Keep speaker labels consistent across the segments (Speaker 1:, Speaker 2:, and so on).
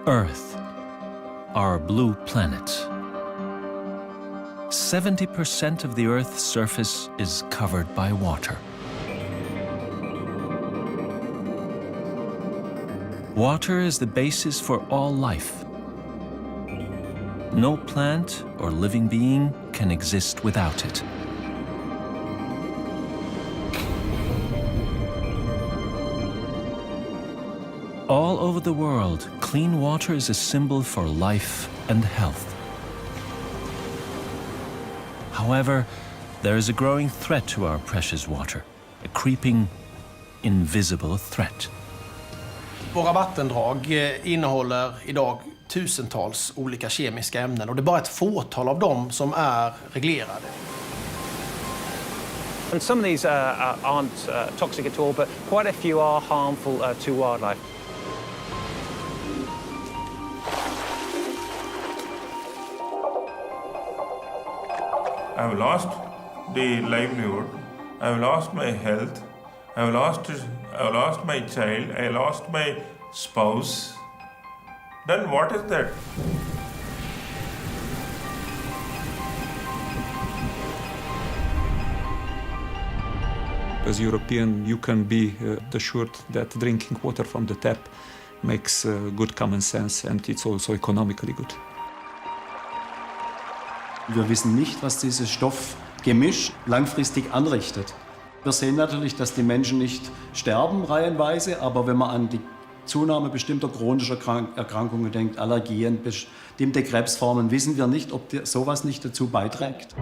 Speaker 1: Earth, our blue planet. 70% of the Earth's surface is covered by water. Water is the basis for all life. No plant or living being can exist without it. All over the world, clean water is a symbol for life and health. However, there is a growing threat to our precious water, a creeping, invisible threat.
Speaker 2: Våra vattendrag innehåller idag tusentals olika kemiska ämnen och det är bara ett fåtal av dem som är reglerade.
Speaker 3: And some of these aren't toxic at all, but quite a few are harmful to wildlife.
Speaker 4: I've lost the livelihood, I've lost my health, I've lost my child, I lost my spouse. Then what is that?
Speaker 5: As European, you can be assured that drinking water from the tap makes good common sense, and it's also economically good.
Speaker 6: Wir wissen nicht, was dieses Stoffgemisch langfristig anrichtet. Wir sehen natürlich, dass die Menschen nicht sterben reihenweise, aber wenn man an die Zunahme bestimmter chronischer Erkrankungen denkt, Allergien, bestimmte Krebsformen, wissen wir nicht, ob sowas nicht dazu beiträgt.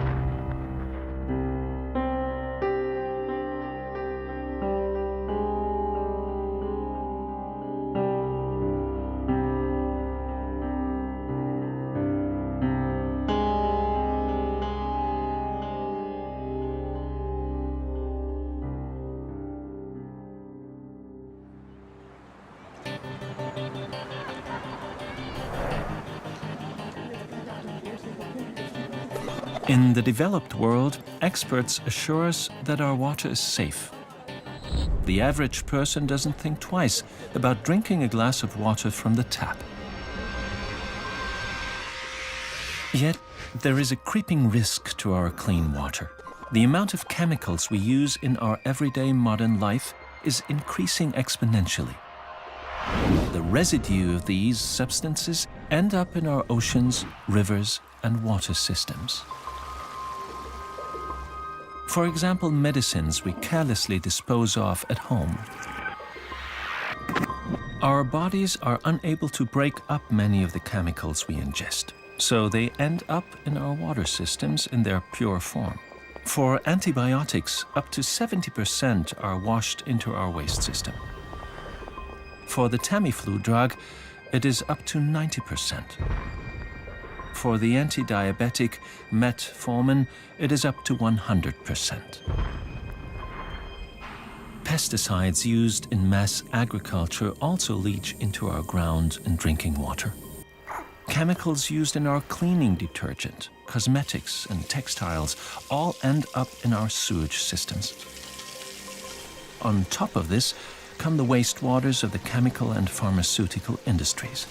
Speaker 1: In the developed world, experts assure us that our water is safe. The average person doesn't think twice about drinking a glass of water from the tap. Yet, there is a creeping risk to our clean water. The amount of chemicals we use in our everyday modern life is increasing exponentially. The residue of these substances end up in our oceans, rivers, and water systems. For example, medicines we carelessly dispose of at home. Our bodies are unable to break up many of the chemicals we ingest, so they end up in our water systems in their pure form. For antibiotics, up to 70% are washed into our waste system. For the Tamiflu drug, it is up to 90%. For the anti-diabetic metformin, it is up to 100%. Pesticides used in mass agriculture also leach into our ground and drinking water. Chemicals used in our cleaning detergent, cosmetics, and textiles all end up in our sewage systems. On top of this come the wastewaters of the chemical and pharmaceutical industries.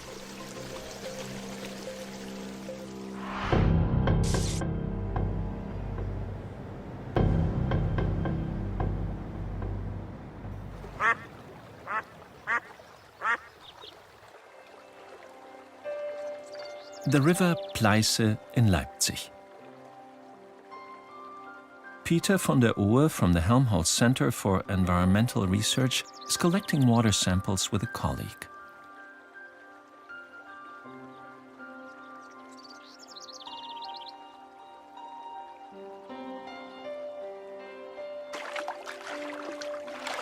Speaker 1: The river Pleiße in Leipzig. Peter von der Ohe from the Helmholtz Center for Environmental Research is collecting water samples with a colleague.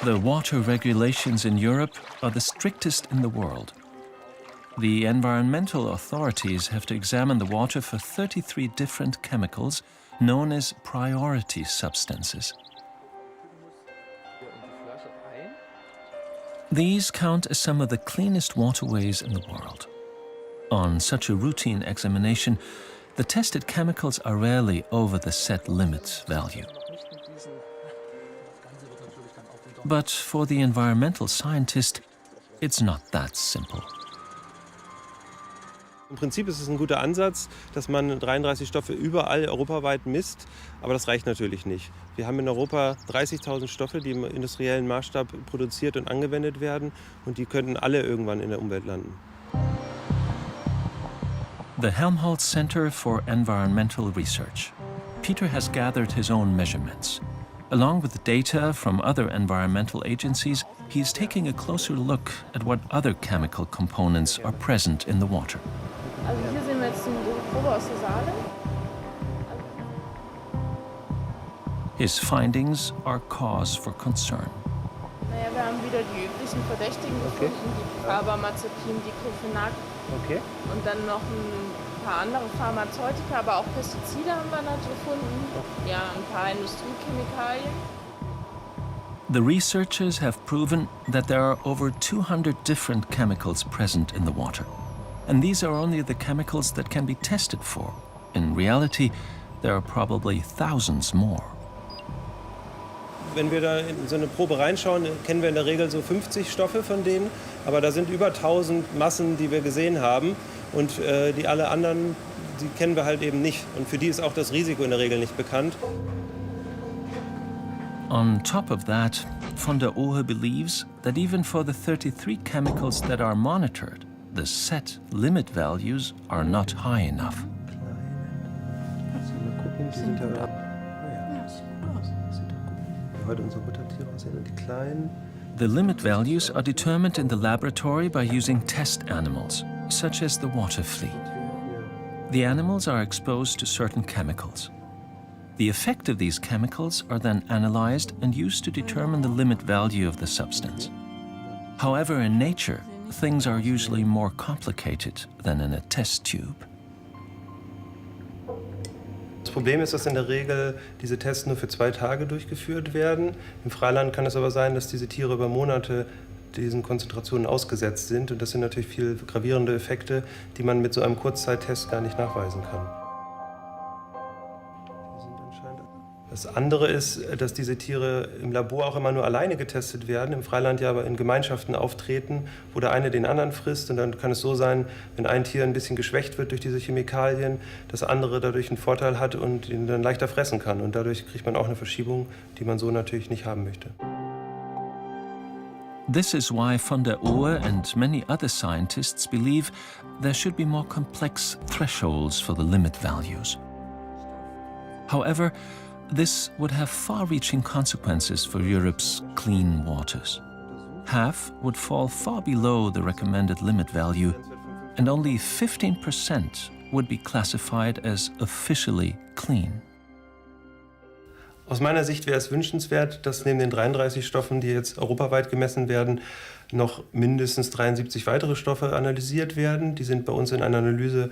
Speaker 1: The water regulations in Europe are the strictest in the world. The environmental authorities have to examine the water for 33 different chemicals known as priority substances. These count as some of the cleanest waterways in the world. On such a routine examination, the tested chemicals are rarely over the set limit value. But for the environmental scientist, it's not that simple.
Speaker 7: Im Prinzip ist es ein guter Ansatz, dass man 33 Stoffe überall europaweit misst, aber das reicht natürlich nicht. Wir haben in Europa 30.000 Stoffe, die im industriellen Maßstab produziert und angewendet werden, und die könnten alle irgendwann in der Umwelt landen.
Speaker 1: The Helmholtz Center for Environmental Research. Peter has gathered his own measurements. Along with the data from other environmental agencies, he's taking a closer look at what other chemical components are present in the water.
Speaker 8: Also hier sehen wir jetzt die Probe aus der Saale.
Speaker 1: His findings are cause for concern.
Speaker 8: Naja, wir haben wieder die üblichen Verdächtigen gefunden, die Carbamazepin, Diclofenac und dann noch ein paar andere Pharmazeutika, aber auch Pestizide haben wir natürlich gefunden. Ja, ein paar Industriechemikalien.
Speaker 1: The researchers have proven that there are over 200 different chemicals present in the water. And these are only the chemicals that can be tested for. In reality, there are probably thousands more.
Speaker 7: Wenn wir da in so eine Probe reinschauen, kennen wir in der Regel so 50 Stoffe von denen. Aber da sind über 1000 Massen, die wir gesehen haben. Und die alle anderen, die kennen wir halt eben nicht. Und für die ist auch das Risiko in der Regel nicht bekannt.
Speaker 1: On top of that, von der Ohe believes that even for the 33 chemicals that are monitored, the set limit values are not high enough.
Speaker 7: Mal gucken, die sind ja... Heute unsere Buttertiere aussehen und die kleinen.
Speaker 1: The limit values are determined in the laboratory by using test animals, such as the water flea. The animals are exposed to certain chemicals. The effect of these chemicals are then analyzed and used to determine the limit value of the substance. However, in nature, things are usually more complicated than in a test tube.
Speaker 7: Das Problem ist, dass in der Regel diese Tests nur für 2 Tage durchgeführt werden. Im Freiland kann es aber sein, dass diese Tiere über Monate diesen Konzentrationen ausgesetzt sind. Und das sind natürlich viel gravierende Effekte, die man mit so einem Kurzzeittest gar nicht nachweisen kann. Das andere ist, dass diese Tiere im Labor auch immer nur alleine getestet werden, im Freiland ja aber in Gemeinschaften auftreten, wo der eine den anderen frisst. Und dann kann es so sein, wenn ein Tier ein bisschen geschwächt wird durch diese Chemikalien, das andere dadurch einen Vorteil hat und ihn dann leichter fressen kann. Und dadurch kriegt man auch eine Verschiebung, die man so natürlich nicht haben möchte.
Speaker 1: This is why von der Ohe and many other scientists believe there should be more complex thresholds for the limit values. However, this would have far-reaching consequences for Europe's clean waters. Half would fall far below the recommended limit value, and only 15% would be classified as officially clean.
Speaker 7: Aus meiner Sicht wäre es wünschenswert, dass neben den 33 Stoffen, die jetzt europaweit gemessen werden, noch mindestens 73 weitere Stoffe analysiert werden. Die sind bei uns in einer Analyse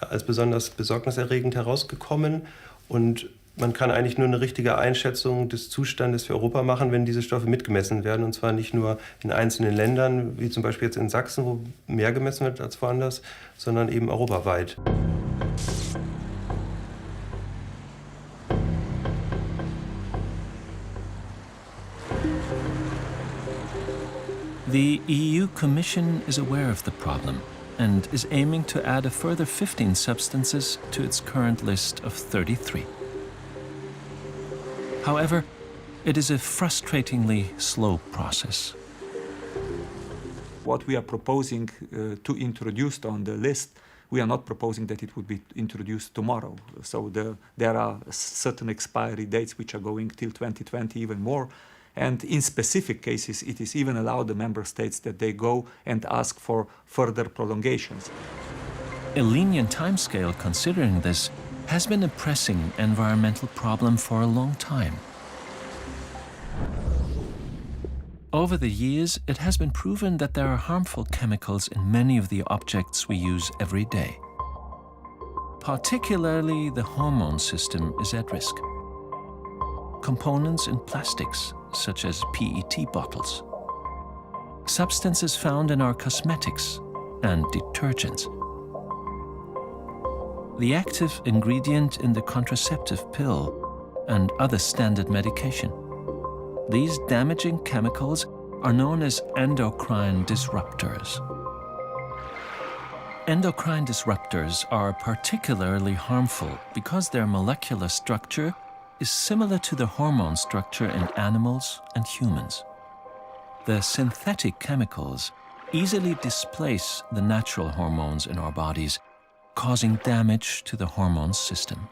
Speaker 7: als besonders besorgniserregend herausgekommen. Und man kann eigentlich nur eine richtige Einschätzung des Zustandes für Europa machen, wenn diese Stoffe mitgemessen werden. Und zwar nicht nur in einzelnen Ländern, wie zum Beispiel jetzt in Sachsen, wo mehr gemessen wird als woanders, sondern eben europaweit.
Speaker 1: The EU Commission is aware of the problem and is aiming to add a further 15 substances to its current list of 33. However, it is a frustratingly slow process.
Speaker 5: What we are proposing to introduce on the list, we are not proposing that it would be introduced tomorrow. So there are certain expiry dates which are going till 2020, even more. And in specific cases, it is even allowed the member states that they go and ask for further prolongations.
Speaker 1: A lenient timescale considering this has been a pressing environmental problem for a long time. Over the years, it has been proven that there are harmful chemicals in many of the objects we use every day. Particularly, the hormone system is at risk. Components in plastics, such as PET bottles. Substances found in our cosmetics and detergents. The active ingredient in the contraceptive pill and other standard medication. These damaging chemicals are known as endocrine disruptors. Endocrine disruptors are particularly harmful because their molecular structure is similar to the hormone structure in animals and humans. The synthetic chemicals easily displace the natural hormones in our bodies, causing damage to the hormone system.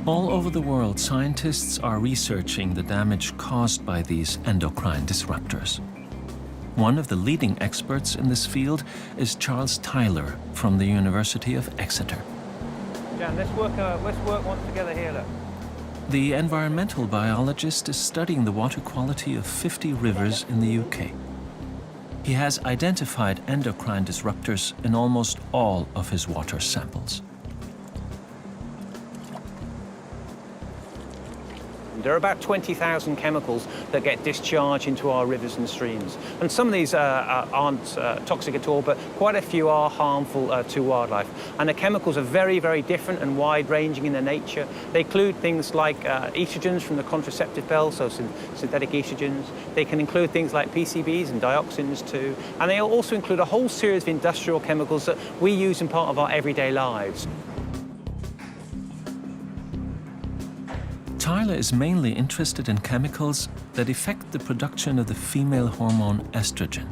Speaker 1: All over the world, scientists are researching the damage caused by these endocrine disruptors. One of the leading experts in this field is Charles Tyler from the University of Exeter.
Speaker 3: Jan, let's work once together here, look.
Speaker 1: The environmental biologist is studying the water quality of 50 rivers in the UK. He has identified endocrine disruptors in almost all of his water samples.
Speaker 3: There are about 20,000 chemicals that get discharged into our rivers and streams. And some of these aren't toxic at all, but quite a few are harmful to wildlife. And the chemicals are very, very different and wide-ranging in their nature. They include things like estrogens from the contraceptive pill, so synthetic estrogens. They can include things like PCBs and dioxins too. And they also include a whole series of industrial chemicals that we use in part of our everyday lives.
Speaker 1: Tyler is mainly interested in chemicals that affect the production of the female hormone estrogen.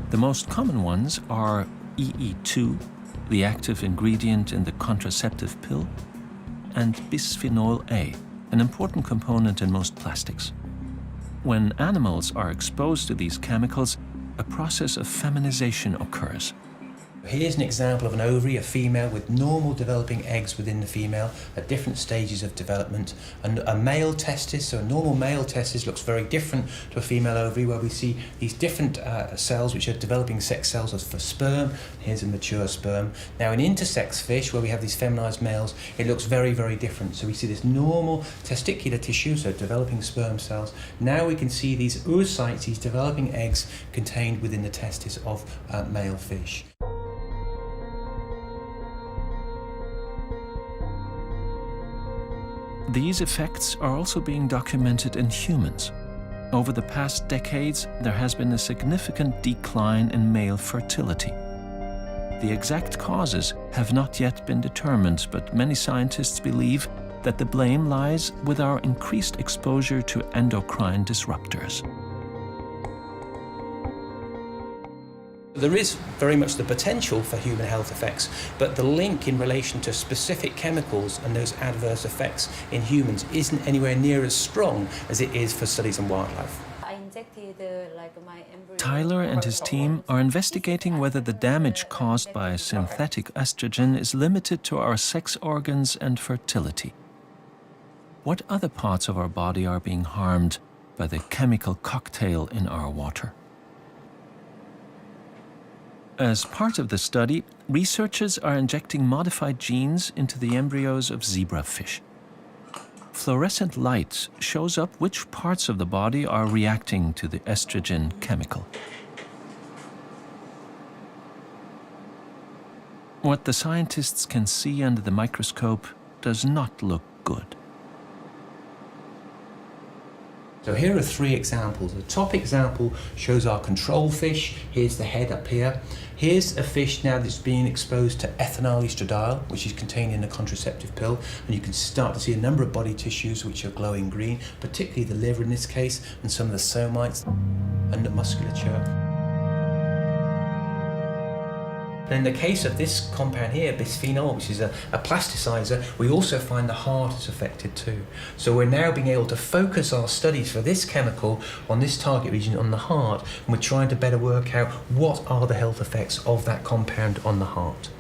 Speaker 1: The most common ones are EE2, the active ingredient in the contraceptive pill, and bisphenol A, an important component in most plastics. When animals are exposed to these chemicals, a process of feminization occurs.
Speaker 9: Here's an example of an ovary, a female with normal developing eggs within the female at different stages of development. And a male testis, so a normal male testis, looks very different to a female ovary, where we see these different cells which are developing sex cells for sperm. Here's a mature sperm. Now in intersex fish, where we have these feminized males, it looks very, very different. So we see this normal testicular tissue, so developing sperm cells. Now we can see these oocytes, these developing eggs contained within the testis of male fish.
Speaker 1: These effects are also being documented in humans. Over the past decades, there has been a significant decline in male fertility. The exact causes have not yet been determined, but many scientists believe that the blame lies with our increased exposure to endocrine disruptors.
Speaker 9: There is very much the potential for human health effects, but the link in relation to specific chemicals and those adverse effects in humans isn't anywhere near as strong as it is for studies on wildlife.
Speaker 1: Tyler and his team are investigating whether the damage caused by synthetic estrogen is limited to our sex organs and fertility. What other parts of our body are being harmed by the chemical cocktail in our water? As part of the study, researchers are injecting modified genes into the embryos of zebrafish. Fluorescent light shows up which parts of the body are reacting to the estrogen chemical. What the scientists can see under the microscope does not look good.
Speaker 9: So here are three examples. The top example shows our control fish. Here's the head up here. Here's a fish now that's being exposed to ethinyl estradiol, which is contained in a contraceptive pill. And you can start to see a number of body tissues which are glowing green, particularly the liver in this case, and some of the somites and the musculature. In the case of this compound here, bisphenol, which is a plasticizer, we also find the heart is affected too. So we're now being able to focus our studies for this chemical on this target region on the heart, and we're trying to better work out what are the health effects of that compound on the heart.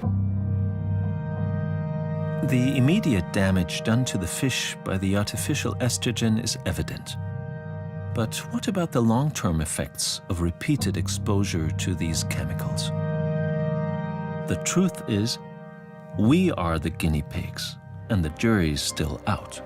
Speaker 1: The immediate damage done to the fish by the artificial estrogen is evident. But what about the long-term effects of repeated exposure to these chemicals? The truth is, we are the guinea pigs, and the jury's still out.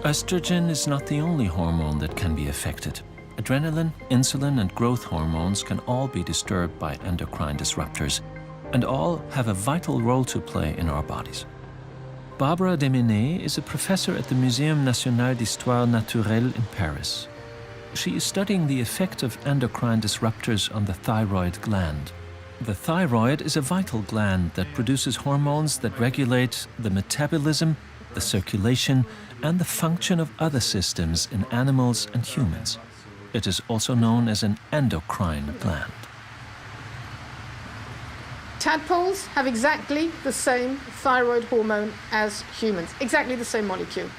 Speaker 1: Estrogen is not the only hormone that can be affected. Adrenaline, insulin, and growth hormones can all be disturbed by endocrine disruptors, and all have a vital role to play in our bodies. Barbara Deminet is a professor at the Muséum National d'Histoire Naturelle in Paris. She is studying the effect of endocrine disruptors on the thyroid gland. The thyroid is a vital gland that produces hormones that regulate the metabolism, the circulation, and the function of other systems in animals and humans. It is also known as an endocrine gland.
Speaker 10: Tadpoles have exactly the same thyroid hormone as humans, exactly the same molecule.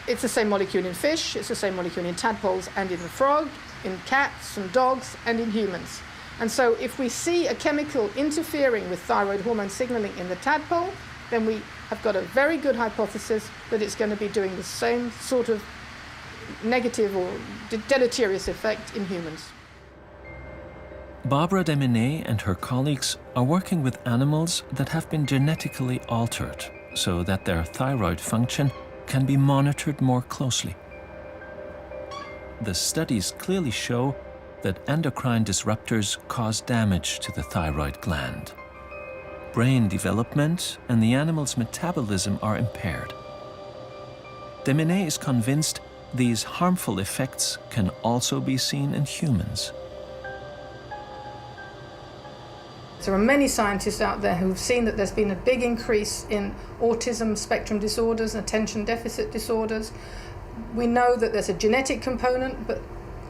Speaker 10: It's the same molecule in fish, it's the same molecule in tadpoles and in the frog, in cats and dogs and in humans. And so if we see a chemical interfering with thyroid hormone signaling in the tadpole, then we have got a very good hypothesis that it's going to be doing the same sort of negative or deleterious effect in humans.
Speaker 1: Barbara Deminet and her colleagues are working with animals that have been genetically altered so that their thyroid function can be monitored more closely. The studies clearly show that endocrine disruptors cause damage to the thyroid gland. Brain development and the animal's metabolism are impaired. Deminet is convinced these harmful effects can also be seen in humans.
Speaker 10: There are many scientists out there who have seen that there's been a big increase in autism spectrum disorders and attention deficit disorders. We know that there's a genetic component, but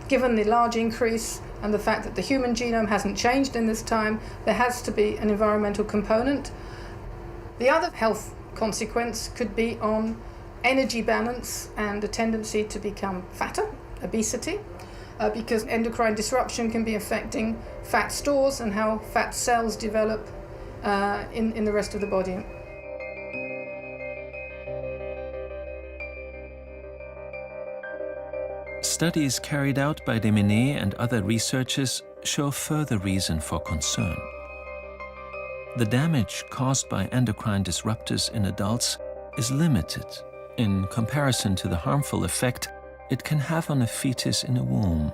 Speaker 10: given the large increase and the fact that the human genome hasn't changed in this time, there has to be an environmental component. The other health consequence could be on energy balance and a tendency to become fatter, obesity, because endocrine disruption can be affecting fat stores and how fat cells develop in the rest of the body.
Speaker 1: Studies carried out by Deminet and other researchers show further reason for concern. The damage caused by endocrine disruptors in adults is limited in comparison to the harmful effect it can have on a fetus in a womb.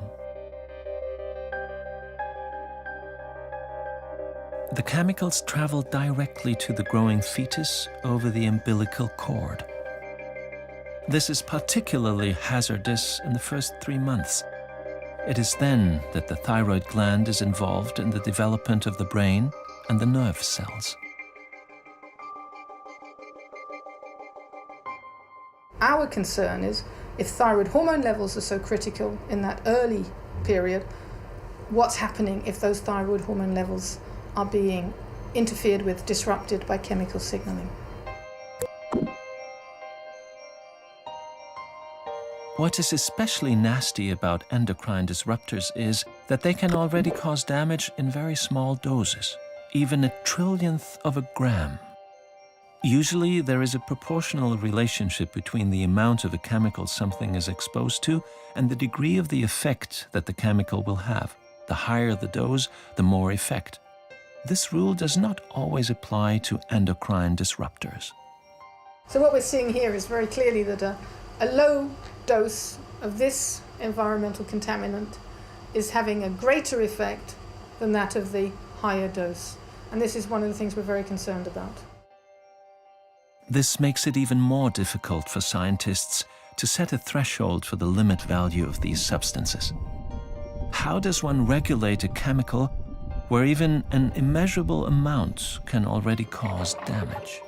Speaker 1: The chemicals travel directly to the growing fetus over the umbilical cord. This is particularly hazardous in the first 3 months. It is then that the thyroid gland is involved in the development of the brain and the nerve cells.
Speaker 10: Our concern is if thyroid hormone levels are so critical in that early period, what's happening if those thyroid hormone levels are being interfered with, disrupted by chemical signaling?
Speaker 1: What is especially nasty about endocrine disruptors is that they can already cause damage in very small doses, even a trillionth of a gram. Usually, there is a proportional relationship between the amount of a chemical something is exposed to and the degree of the effect that the chemical will have. The higher the dose, the more effect. This rule does not always apply to endocrine disruptors.
Speaker 10: So what we're seeing here is very clearly that a low dose of this environmental contaminant is having a greater effect than that of the higher dose. And this is one of the things we're very concerned about.
Speaker 1: This makes it even more difficult for scientists to set a threshold for the limit value of these substances. How does one regulate a chemical where even an immeasurable amount can already cause damage?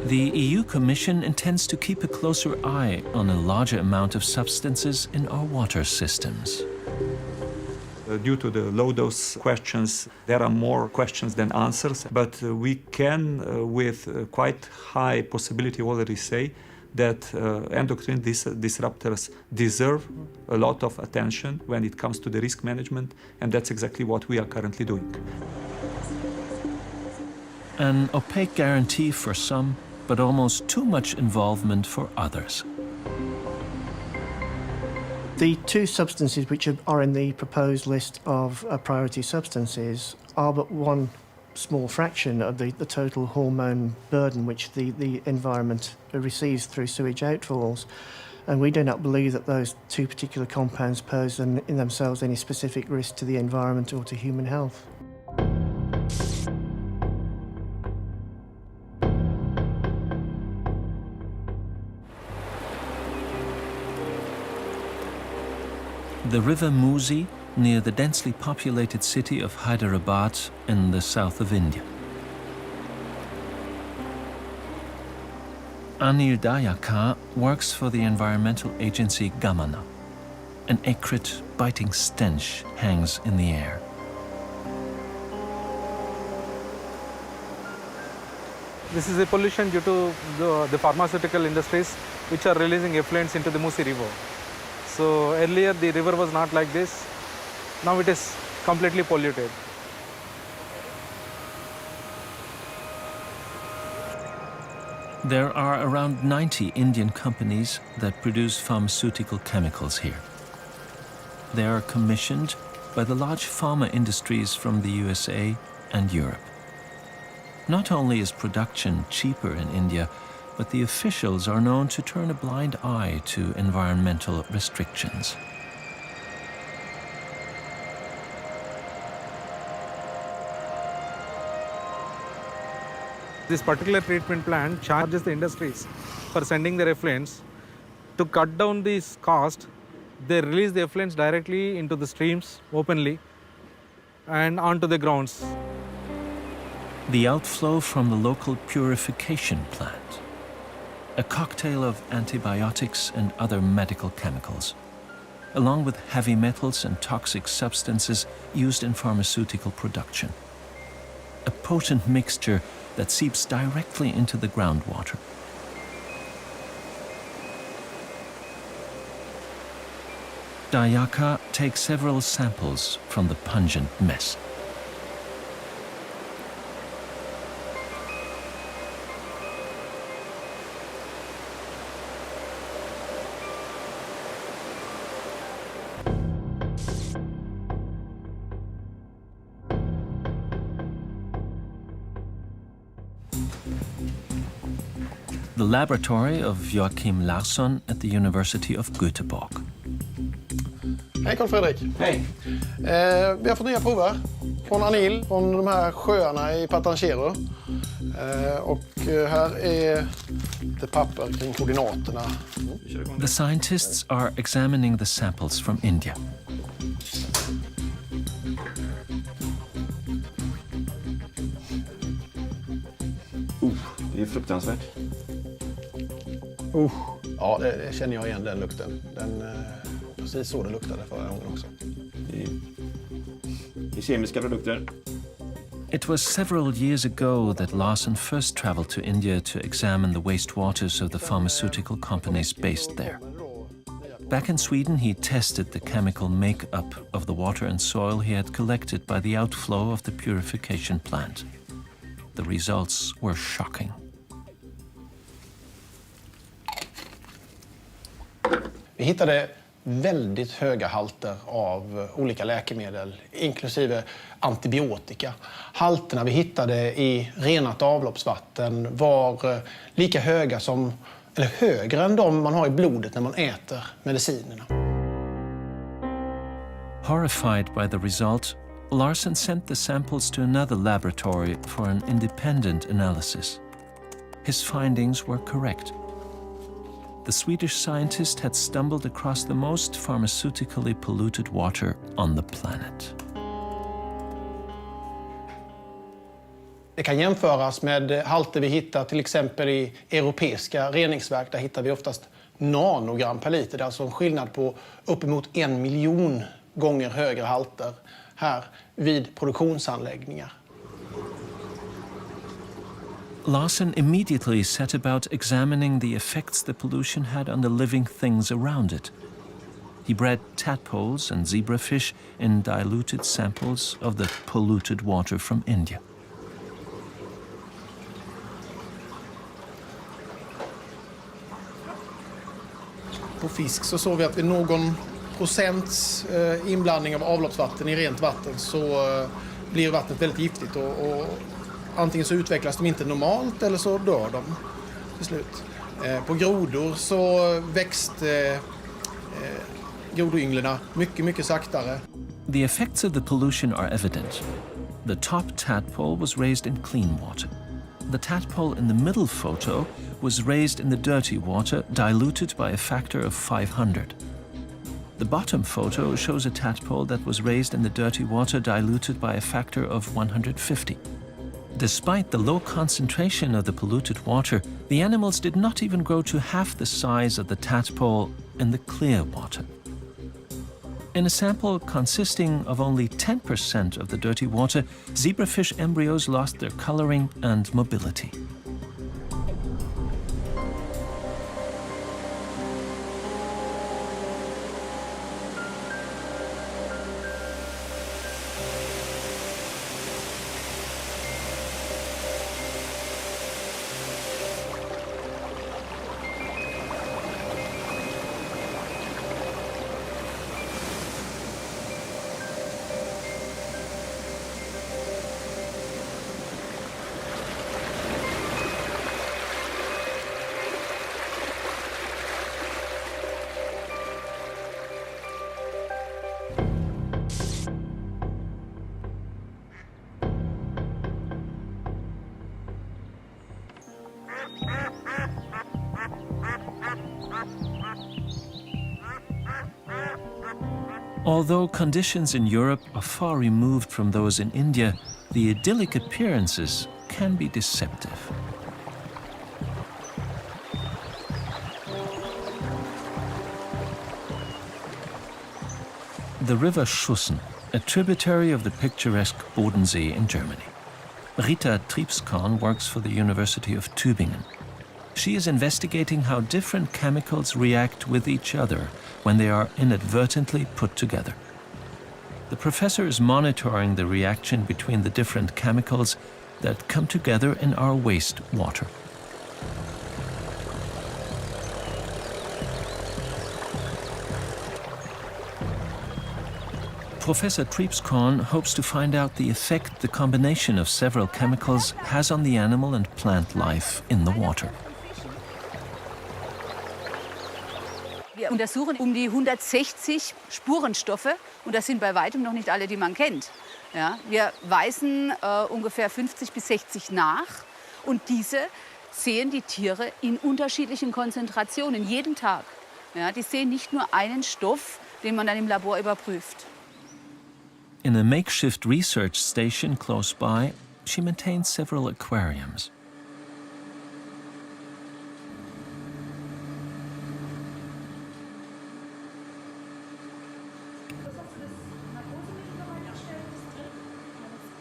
Speaker 1: The EU Commission intends to keep a closer eye on a larger amount of substances in our water systems.
Speaker 5: due to the low-dose questions, there are more questions than answers. But we can, with quite high possibility, already say that endocrine disruptors deserve a lot of attention when it comes to the risk management, and that's exactly what we are currently doing.
Speaker 1: An opaque guarantee for some, but almost too much involvement for others.
Speaker 11: The two substances which are in the proposed list of priority substances are but one small fraction of the total hormone burden which the environment receives through sewage outfalls. And we do not believe that those two particular compounds pose in themselves any specific risk to the environment or to human health.
Speaker 1: The river Musi, near the densely populated city of Hyderabad in the south of India. Anil Dayakar works for the environmental agency Gamana. An acrid, biting stench hangs in the air.
Speaker 12: This is a pollution due to the pharmaceutical industries which are releasing effluents into the Musi River. So earlier the river was not like this. Now it is completely polluted.
Speaker 1: There are around 90 Indian companies that produce pharmaceutical chemicals here. They are commissioned by the large pharma industries from the USA and Europe. Not only is production cheaper in India, but the officials are known to turn a blind eye to environmental restrictions.
Speaker 12: This particular treatment plant charges the industries for sending their effluents. To cut down this cost, they release the effluents directly into the streams openly and onto the grounds.
Speaker 1: The outflow from the local purification plant. A cocktail of antibiotics and other medical chemicals, along with heavy metals and toxic substances used in pharmaceutical production. A potent mixture that seeps directly into the groundwater. Dayakar takes several samples from the pungent mess. The laboratory of Joachim Larsson at the University of Göteborg.
Speaker 2: Hej Carl Fredrik.
Speaker 6: Hej.
Speaker 2: Vi har fått nya prover från Anil, från de här sjöarna i Patanjero. Och här är det papper kring koordinaterna.
Speaker 1: The scientists are examining the samples from India.
Speaker 6: Det är fruktansvärt.
Speaker 2: Ja, det känner jag igen, den lukten. Precis så det luktade förra gången också.
Speaker 6: Det är kemiska produkter.
Speaker 1: It was several years ago that Larsson first traveled to India to examine the wastewaters of the pharmaceutical companies based there. Back in Sweden, he tested the chemical makeup of the water and soil he had collected by the outflow of the purification plant. The results were shocking.
Speaker 2: Vi hittade väldigt höga halter av olika läkemedel, inklusive antibiotika. Halterna vi hittade i renat avloppsvatten var lika höga som, eller högre än de man har i blodet när man äter medicinerna.
Speaker 1: Horrified by the result, Larsson sent the samples to another laboratory for an independent analysis. His findings were correct. The Swedish scientist had stumbled across the most pharmaceutically polluted water on the planet.
Speaker 2: Det kan jämföras med halter vi hittar till exempel i europeiska reningsverk. Där hittar vi oftast nanogram per liter. Det är alltså en skillnad på uppemot 1 miljon gånger högre halter här vid produktionsanläggningar.
Speaker 1: Larsen immediately set about examining the effects the pollution had on the living things around it. He bred tadpoles and zebrafish in diluted samples of the polluted water from India.
Speaker 2: På fisk så såg vi att vid någon procents inblandning av avloppsvatten i rent vatten så blir vattnet väldigt giftigt och antingen så utvecklas de inte normalt eller så dör de till slut. På grodor så växte grodynglerna mycket saktare.
Speaker 1: The effects of the pollution are evident. The top tadpole was raised in clean water. The tadpole in the middle photo was raised in the dirty water, diluted by a factor of 500. The bottom photo shows a tadpole that was raised in the dirty water, diluted by a factor of 150. Despite the low concentration of the polluted water, the animals did not even grow to half the size of the tadpole in the clear water. In a sample consisting of only 10% of the dirty water, zebrafish embryos lost their coloring and mobility. Although conditions in Europe are far removed from those in India, the idyllic appearances can be deceptive. The river Schussen, a tributary of the picturesque Bodensee in Germany. Rita Triebskorn works for the University of Tübingen. She is investigating how different chemicals react with each other when they are inadvertently put together. The professor is monitoring the reaction between the different chemicals that come together in our wastewater. Professor Triebskorn hopes to find out the effect the combination of several chemicals has on the animal and plant life in the water.
Speaker 13: Wir untersuchen die 160 Spurenstoffe und das sind bei weitem noch nicht alle, die man kennt. Ja, wir weisen ungefähr 50 bis 60 nach und diese sehen die Tiere in unterschiedlichen Konzentrationen jeden Tag. Ja, die sehen nicht nur einen Stoff, den man dann im Labor überprüft.
Speaker 1: In a makeshift research station close by, she maintains several aquariums.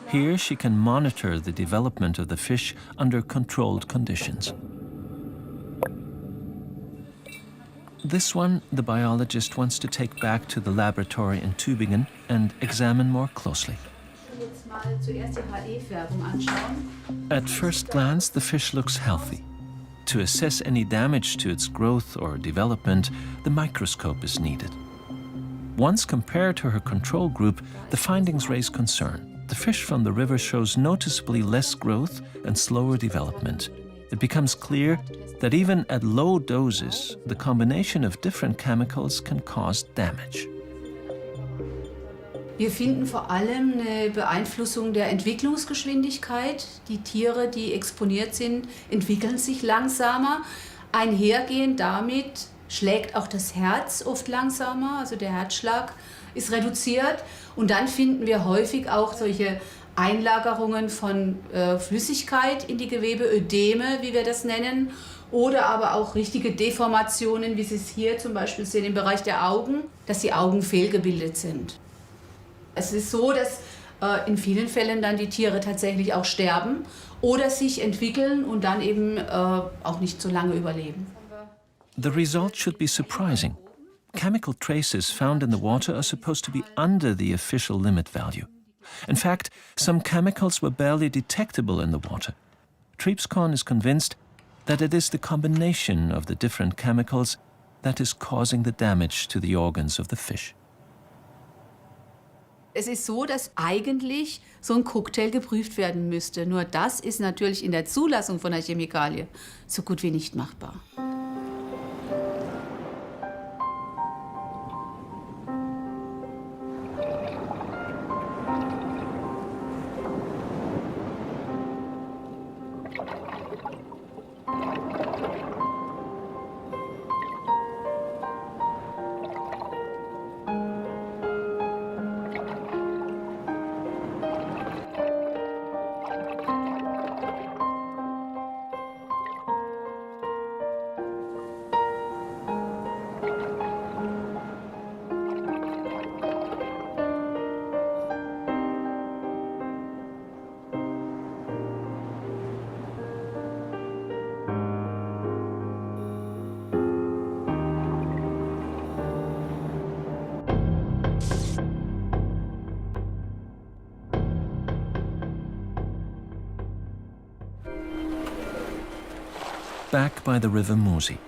Speaker 1: Here she can monitor the development of the fish under controlled conditions. This one, the biologist wants to take back to the laboratory in Tübingen and examine more closely. At first glance, the fish looks healthy. To assess any damage to its growth or development, the microscope is needed. Once compared to her control group, the findings raise concern. The fish from the river shows noticeably less growth and slower development. It becomes clear that even at low doses, the combination of different chemicals can cause damage.
Speaker 13: Wir finden vor allem eine Beeinflussung der Entwicklungsgeschwindigkeit. Die Tiere, die exponiert sind, entwickeln sich langsamer. Einhergehend damit schlägt auch das Herz oft langsamer, also der Herzschlag ist reduziert. Und dann finden wir häufig auch solche Einlagerungen von Flüssigkeit in die Gewebe, Ödeme, wie wir das nennen, oder aber auch richtige Deformationen, wie Sie es hier zum Beispiel sehen im Bereich der Augen, dass die Augen fehlgebildet sind. Es ist so, dass in vielen Fällen dann die Tiere tatsächlich auch sterben oder sich entwickeln und dann eben auch nicht so lange überleben.
Speaker 1: The result should be surprising. Chemical traces found in the water are supposed to be under the official limit value. In fact, some chemicals were barely detectable in the water. Treepscorn is convinced that it is the combination of the different chemicals that is causing the damage to the organs of the fish.
Speaker 13: Es ist so, dass eigentlich so ein Cocktail geprüft werden müsste. Nur das ist natürlich in der Zulassung von der Chemikalie so gut wie nicht machbar.
Speaker 1: Back by the river Musi.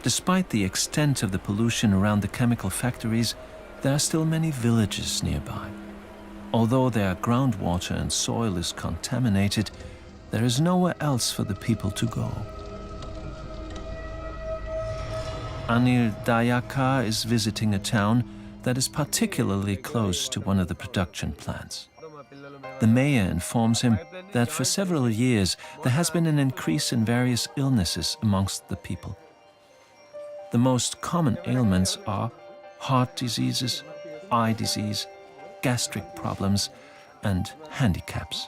Speaker 1: Despite the extent of the pollution around the chemical factories, there are still many villages nearby. Although their groundwater and soil is contaminated, there is nowhere else for the people to go. Anil Dayaka is visiting a town that is particularly close to one of the production plants. The mayor informs him that for several years there has been an increase in various illnesses amongst the people. The most common ailments are heart diseases, eye disease, gastric problems, and handicaps.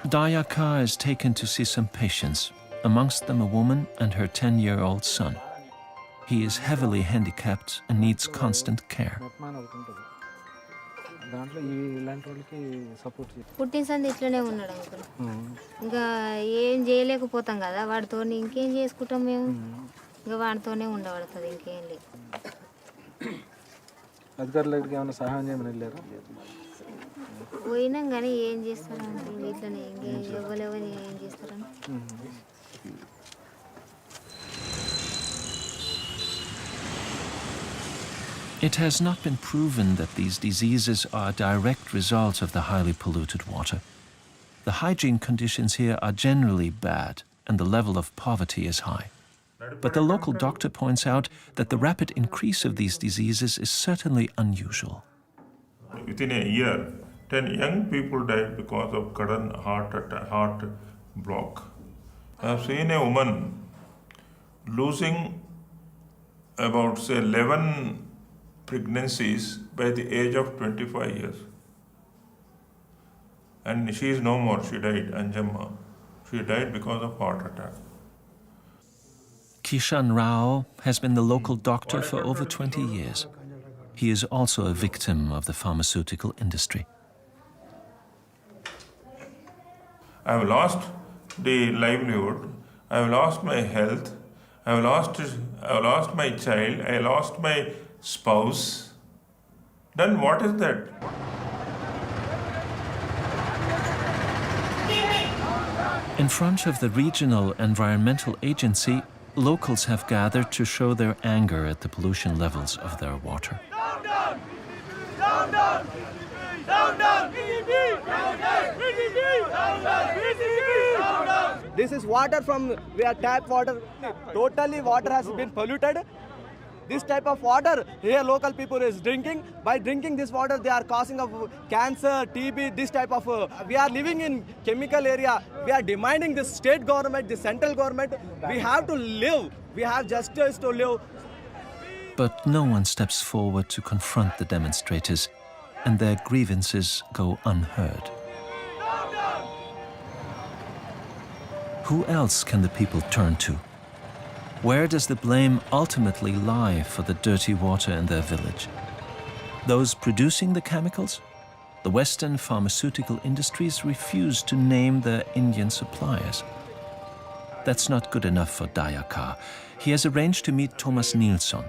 Speaker 1: Dayaka is taken to see some patients, amongst them a woman and her 10-year-old son. He is heavily handicapped and needs constant care.
Speaker 14: పుట్టిన సంది ఇట్లనే ఉన్నాడు uncle. ఇంకా ఏం చేయలేకపోతాం కదా వాడితో, ఇంకేం చేసుకుంటాం మేము, ఇంకా వాడితోనే ఉండబడుతుంది, ఇంకేం లేదు.
Speaker 12: అధికారులకు ఏమైనా సహాయం చేయమని వెళ్ళారా?
Speaker 14: పోయినాం కానీ ఏం చేస్తారు అంకుల్, ఇట్లనే ఇంకేం ఇవ్వలేవని ఏం చేస్తారని.
Speaker 1: It has not been proven that these diseases are a direct result of the highly polluted water. The hygiene conditions here are generally bad and the level of poverty is high. But the local doctor points out that the rapid increase of these diseases is certainly unusual.
Speaker 4: Within a year, 10 young people died because of sudden heart block. I have seen a woman losing about, say, 11 pregnancies by the age of 25 years. And she is no more, she died, Anjamma. She died because of heart attack.
Speaker 1: Kishan Rao has been the local doctor for over 20 years. He is also a victim of the pharmaceutical industry.
Speaker 4: I have lost the livelihood, I have lost my health, I have lost my child, I lost my spouse. Then what is that?
Speaker 1: In front of the regional environmental agency, locals have gathered to show their anger at the pollution levels of their water.
Speaker 15: Down, down! Down, down! Down, down! PDP! Down, down! PDP! Down, down! PDP! Down, down!
Speaker 16: This is water from where tap water, totally water has been polluted. This type of water here local people is drinking. By drinking this water they are causing of cancer, TB, this type of... we are living in chemical area. We are demanding the state government, the central government. We have to live. We have justice to live.
Speaker 1: But no one steps forward to confront the demonstrators, and their grievances go unheard. Who else can the people turn to? Where does the blame ultimately lie for the dirty water in their village? Those producing the chemicals? The Western pharmaceutical industries refuse to name their Indian suppliers. That's not good enough for Dayakar. He has arranged to meet Thomas Nilsson,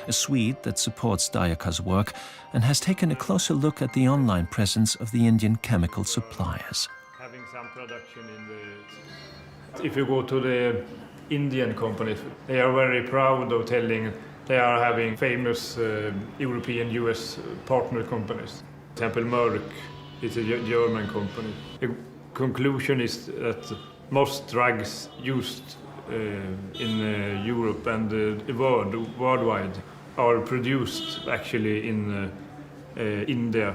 Speaker 1: a Swede that supports Dayakar's work and has taken a closer look at the online presence of the Indian chemical suppliers.
Speaker 17: Having some production in the... If you go to the Indian companies, they are very proud of telling they are having famous European US partner companies. For example, Merck is a German company. The conclusion is that most drugs used in Europe and the worldwide are produced actually in India.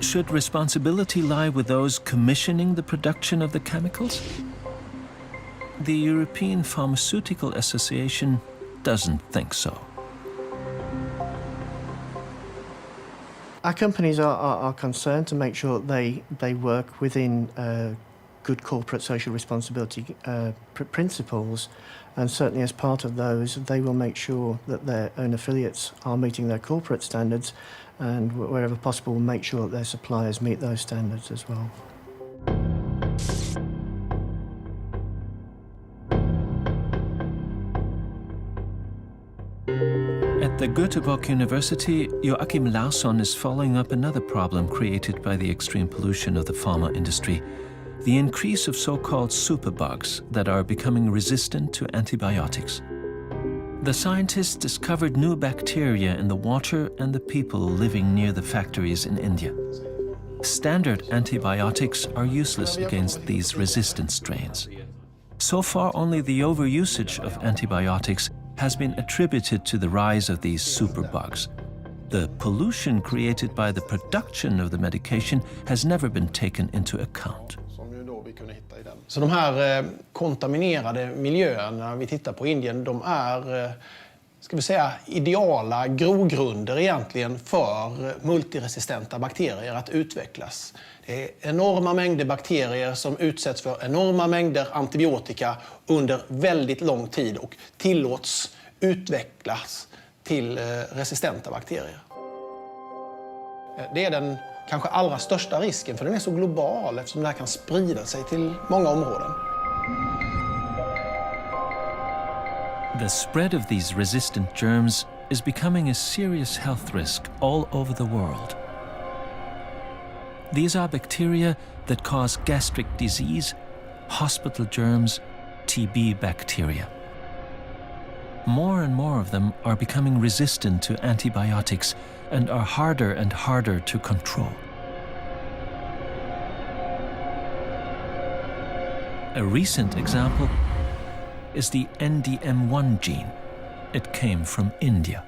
Speaker 1: Should responsibility lie with those commissioning the production of the chemicals? The European Pharmaceutical Association doesn't think so.
Speaker 11: Our companies are concerned to make sure they work within good corporate social responsibility principles, and certainly as part of those, they will make sure that their own affiliates are meeting their corporate standards, and wherever possible, make sure that their suppliers meet those standards as well.
Speaker 1: At the Göteborg University, Joachim Larsson is following up another problem created by the extreme pollution of the pharma industry, the increase of so-called superbugs that are becoming resistant to antibiotics. The scientists discovered new bacteria in the water and the people living near the factories in India. Standard antibiotics are useless against these resistant strains. So far, only the overusage of antibiotics has been attributed to the rise of these superbugs. The pollution created by the production of the medication has never been taken into account.
Speaker 2: Så de här kontaminerade miljöerna vi tittar på i Indien, de är, ska vi säga, ideala grogrunder egentligen för multiresistenta bakterier att utvecklas. Det är enorma mängder bakterier som utsätts för enorma mängder antibiotika under väldigt lång tid och tillåts utvecklas till resistenta bakterier. Det är den kanske allra största risken, för den är så global eftersom det här kan sprida sig till många områden.
Speaker 1: The spread of these resistant germs is becoming a serious health risk all over the world. These are bacteria that cause gastric disease, hospital germs, TB bacteria. More and more of them are becoming resistant to antibiotics and are harder and harder to control. A recent example is the NDM1 gene. It came from India.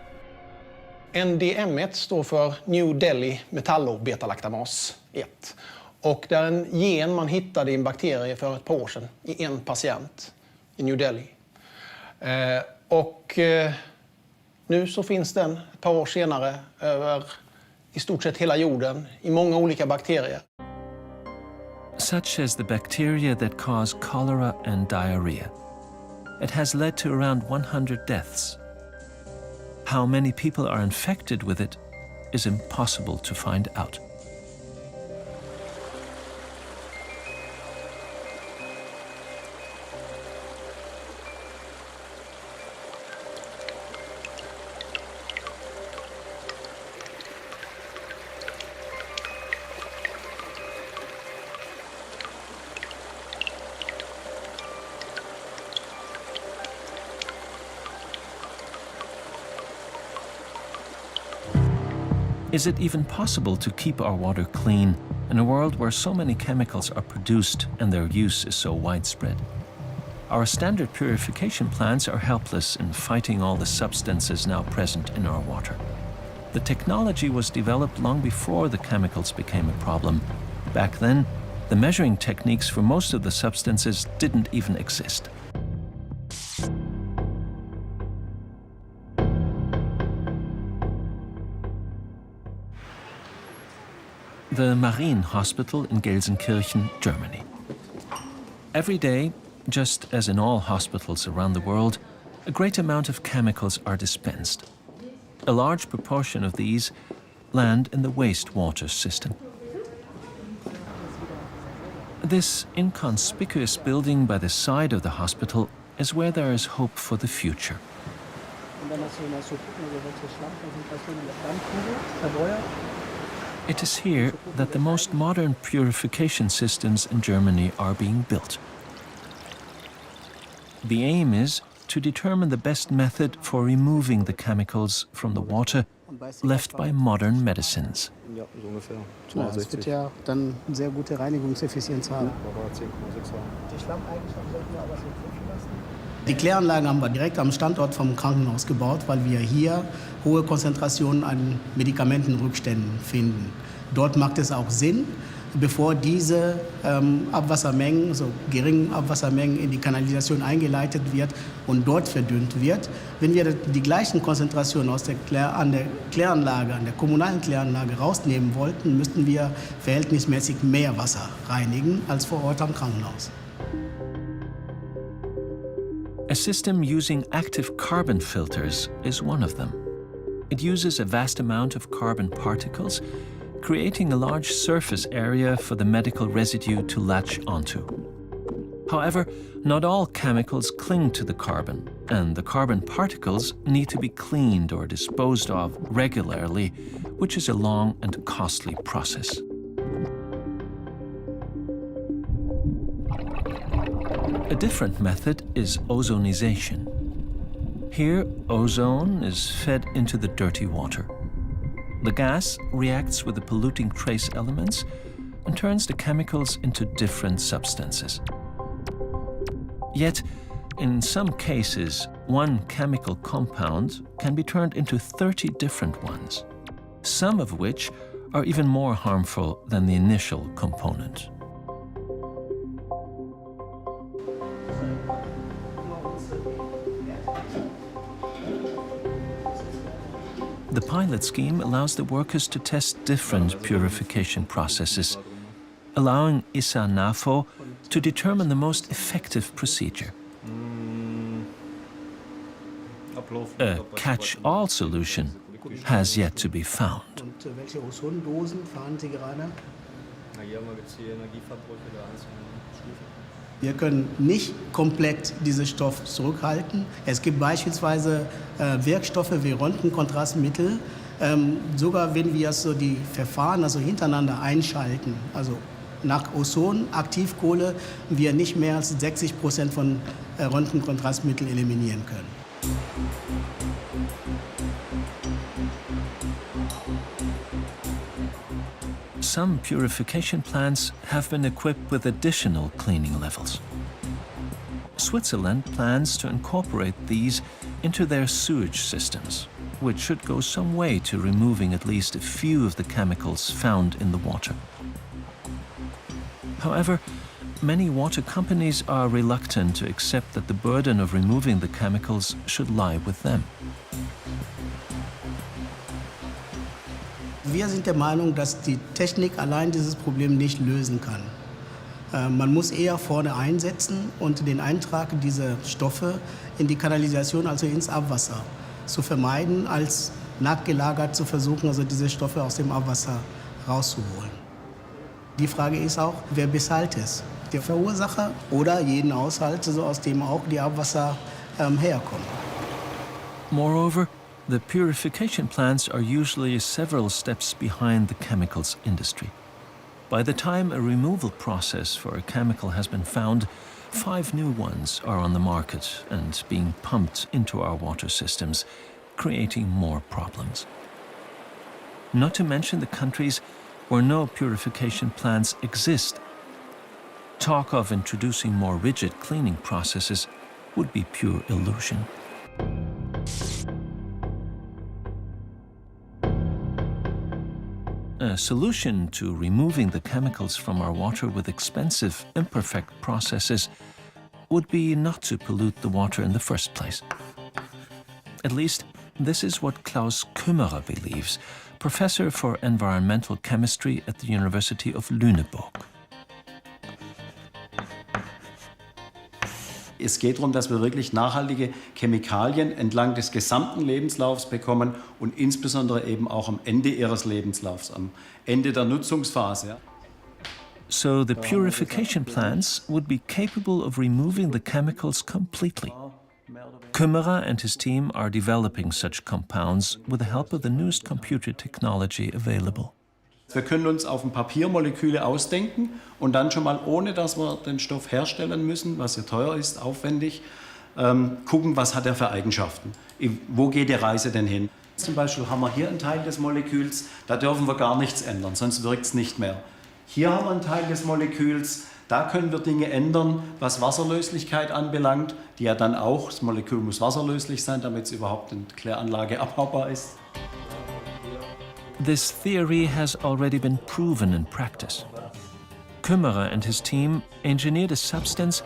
Speaker 2: NDM1 står för New Delhi metallobetalaktamas 1. Och det är en gen man hittade i en bakterie för ett par år sedan i en patient i New Delhi. Nu så finns den ett par år senare över i stort sett hela jorden i många olika bakterier.
Speaker 1: Such as the bacteria that cause cholera and diarrhea. It has led to around 100 deaths. How many people are infected with it is impossible to find out. Is it even possible to keep our water clean in a world where so many chemicals are produced and their use is so widespread? Our standard purification plants are helpless in fighting all the substances now present in our water. The technology was developed long before the chemicals became a problem. Back then, the measuring techniques for most of the substances didn't even exist. The Marien Hospital in Gelsenkirchen, Germany. Every day, just as in all hospitals around the world, a great amount of chemicals are dispensed. A large proportion of these land in the wastewater system. This inconspicuous building by the side of the hospital is where there is hope for the future. It is here that the most modern purification systems in Germany are being built. The aim is to determine the best method for removing the chemicals from the water left by modern medicines.
Speaker 18: Ja, es wird ja dann sehr gute Reinigungseffizienz haben. Die Kläranlagen haben wir direkt am Standort vom Krankenhaus gebaut, weil wir hier hohe Konzentrationen an Medikamentenrückständen finden. Dort macht es auch Sinn, bevor diese Abwassermengen, so geringen Abwassermengen in die Kanalisation eingeleitet wird und dort verdünnt wird. Wenn wir die gleichen Konzentrationen aus der Kläranlage, an der kommunalen Kläranlage rausnehmen wollten, müssten wir verhältnismäßig mehr Wasser reinigen als vor Ort am Krankenhaus.
Speaker 1: A system using active carbon filters is one of them. It uses a vast amount of carbon particles, creating a large surface area for the medical residue to latch onto. However, not all chemicals cling to the carbon, and the carbon particles need to be cleaned or disposed of regularly, which is a long and costly process. A different method is ozonization. Here, ozone is fed into the dirty water. The gas reacts with the polluting trace elements and turns the chemicals into different substances. Yet, in some cases, one chemical compound can be turned into 30 different ones, some of which are even more harmful than the initial component. The pilot scheme allows the workers to test different purification processes, allowing ISA-NAFO to determine the most effective procedure. A catch-all solution has yet to be found.
Speaker 18: Welche Ozondosen fahren Sie gerade? Wir können nicht komplett diesen Stoff zurückhalten. Es gibt beispielsweise Wirkstoffe wie Röntgenkontrastmittel. Sogar wenn wir so die Verfahren also hintereinander einschalten, also nach Ozon, Aktivkohle, wir nicht mehr als 60% von Röntgenkontrastmittel eliminieren können.
Speaker 1: Some purification plants have been equipped with additional cleaning levels. Switzerland plans to incorporate these into their sewage systems, which should go some way to removing at least a few of the chemicals found in the water. However, many water companies are reluctant to accept that the burden of removing the chemicals should lie with them.
Speaker 18: Wir sind der Meinung, dass die Technik allein dieses Problem nicht lösen kann. Man muss eher vorne einsetzen und den Eintrag dieser Stoffe in die Kanalisation, also ins Abwasser, zu vermeiden, als nachgelagert zu versuchen, also diese Stoffe aus dem Abwasser rauszuholen. Die Frage ist auch, wer bezahlt es? Der Verursacher oder jeden Haushalt, also aus dem auch die Abwasser herkommen.
Speaker 1: Moreover, the purification plants are usually several steps behind the chemicals industry. By the time a removal process for a chemical has been found, 5 new ones are on the market and being pumped into our water systems, creating more problems. Not to mention the countries where no purification plants exist. Talk of introducing more rigid cleaning processes would be pure illusion. A solution to removing the chemicals from our water with expensive, imperfect processes would be not to pollute the water in the first place. At least, this is what Klaus Kümmerer believes, professor for environmental chemistry at the University of Lüneburg.
Speaker 6: Es geht darum, dass wir wirklich nachhaltige Chemikalien entlang des gesamten Lebenslaufs bekommen und insbesondere eben auch am Ende ihres Lebenslaufs, am Ende der Nutzungsphase.
Speaker 1: So the purification plants would be capable of removing the chemicals completely. Kümmerer and his team are developing such compounds with the help of the newest computer technology available.
Speaker 6: Wir können uns auf dem Papier Moleküle ausdenken und dann schon mal, ohne dass wir den Stoff herstellen müssen, was ja teuer ist, aufwendig, gucken, was hat er für Eigenschaften. Wo geht die Reise denn hin? Zum Beispiel haben wir hier einen Teil des Moleküls, da dürfen wir gar nichts ändern, sonst wirkt es nicht mehr. Hier haben wir einen Teil des Moleküls, da können wir Dinge ändern, was Wasserlöslichkeit anbelangt, die ja dann auch, das Molekül muss wasserlöslich sein, damit es überhaupt in Kläranlage abbaubar ist.
Speaker 1: This theory has already been proven in practice. Kümmerer and his team engineered a substance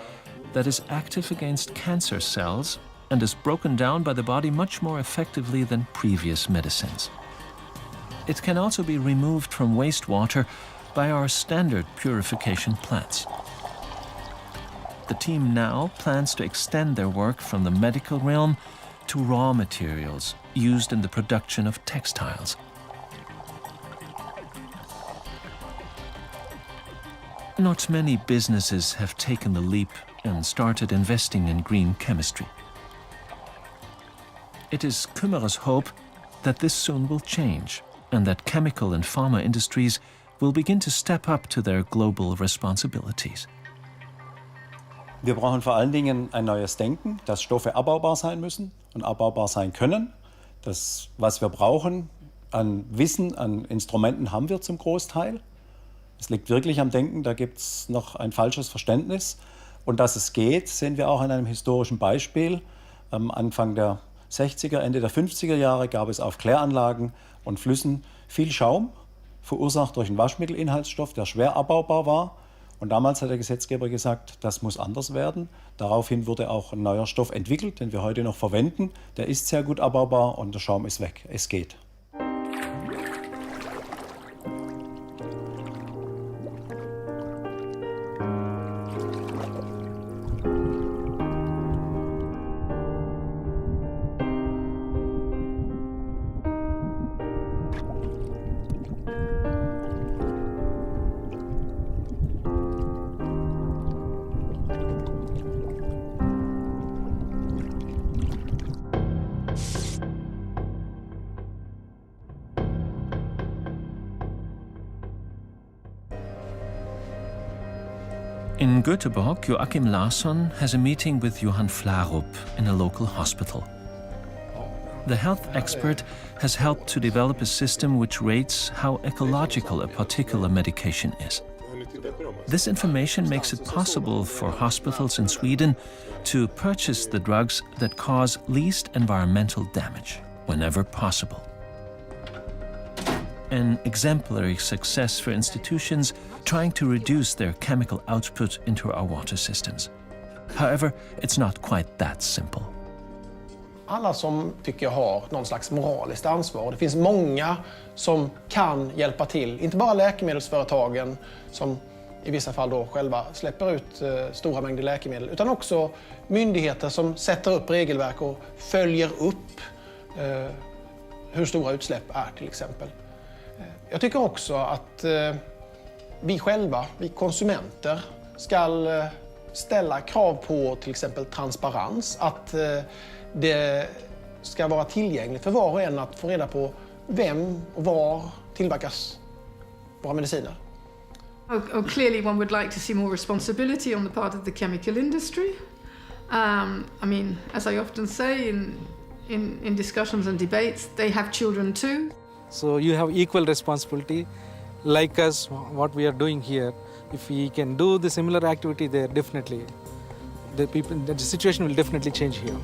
Speaker 1: that is active against cancer cells and is broken down by the body much more effectively than previous medicines. It can also be removed from wastewater by our standard purification plants. The team now plans to extend their work from the medical realm to raw materials used in the production of textiles. Not many businesses have taken the leap and started investing in green chemistry. It is Kümmerer's hope that this soon will change and that chemical and pharma industries will begin to step up to their global responsibilities.
Speaker 6: Wir brauchen vor allen Dingen ein neues Denken, dass Stoffe abbaubar sein müssen und abbaubar sein können. Das, was wir brauchen an Wissen, an Instrumenten, haben wir zum Großteil. Es liegt wirklich am Denken, da gibt es noch ein falsches Verständnis. Und dass es geht, sehen wir auch an einem historischen Beispiel. Am Anfang der 60er, Ende der 50er Jahre gab es auf Kläranlagen und Flüssen viel Schaum, verursacht durch einen Waschmittelinhaltsstoff, der schwer abbaubar war. Und damals hat der Gesetzgeber gesagt, das muss anders werden. Daraufhin wurde auch ein neuer Stoff entwickelt, den wir heute noch verwenden. Der ist sehr gut abbaubar und der Schaum ist weg. Es geht.
Speaker 1: In Göteborg, Joachim Larsson has a meeting with Johan Flarup in a local hospital. The health expert has helped to develop a system which rates how ecological a particular medication is. This information makes it possible for hospitals in Sweden to purchase the drugs that cause least environmental damage whenever possible. An exemplary success for institutions trying to reduce their chemical output into our water systems. However, it's not quite that simple.
Speaker 2: Alla som tycker jag har någon slags moraliskt ansvar. Det finns många som kan hjälpa till. Inte bara läkemedelsföretagen som i vissa fall då själva släpper ut stora mängder läkemedel, utan också myndigheter som sätter upp regelverk och följer upp hur stora utsläpp är till exempel. Jag tycker också att vi själva, vi konsumenter, ska ställa krav på till exempel transparens. Att det ska vara tillgängligt för var och en att få reda på vem och var tillverkas våra mediciner.
Speaker 10: Clearly one would like to see more responsibility on the part of the chemical industry. I mean, as I often say in discussions and debates, they have children too.
Speaker 12: So you have equal responsibility, like us, what we are doing here. If we can do the similar activity there, definitely, the situation will definitely change here.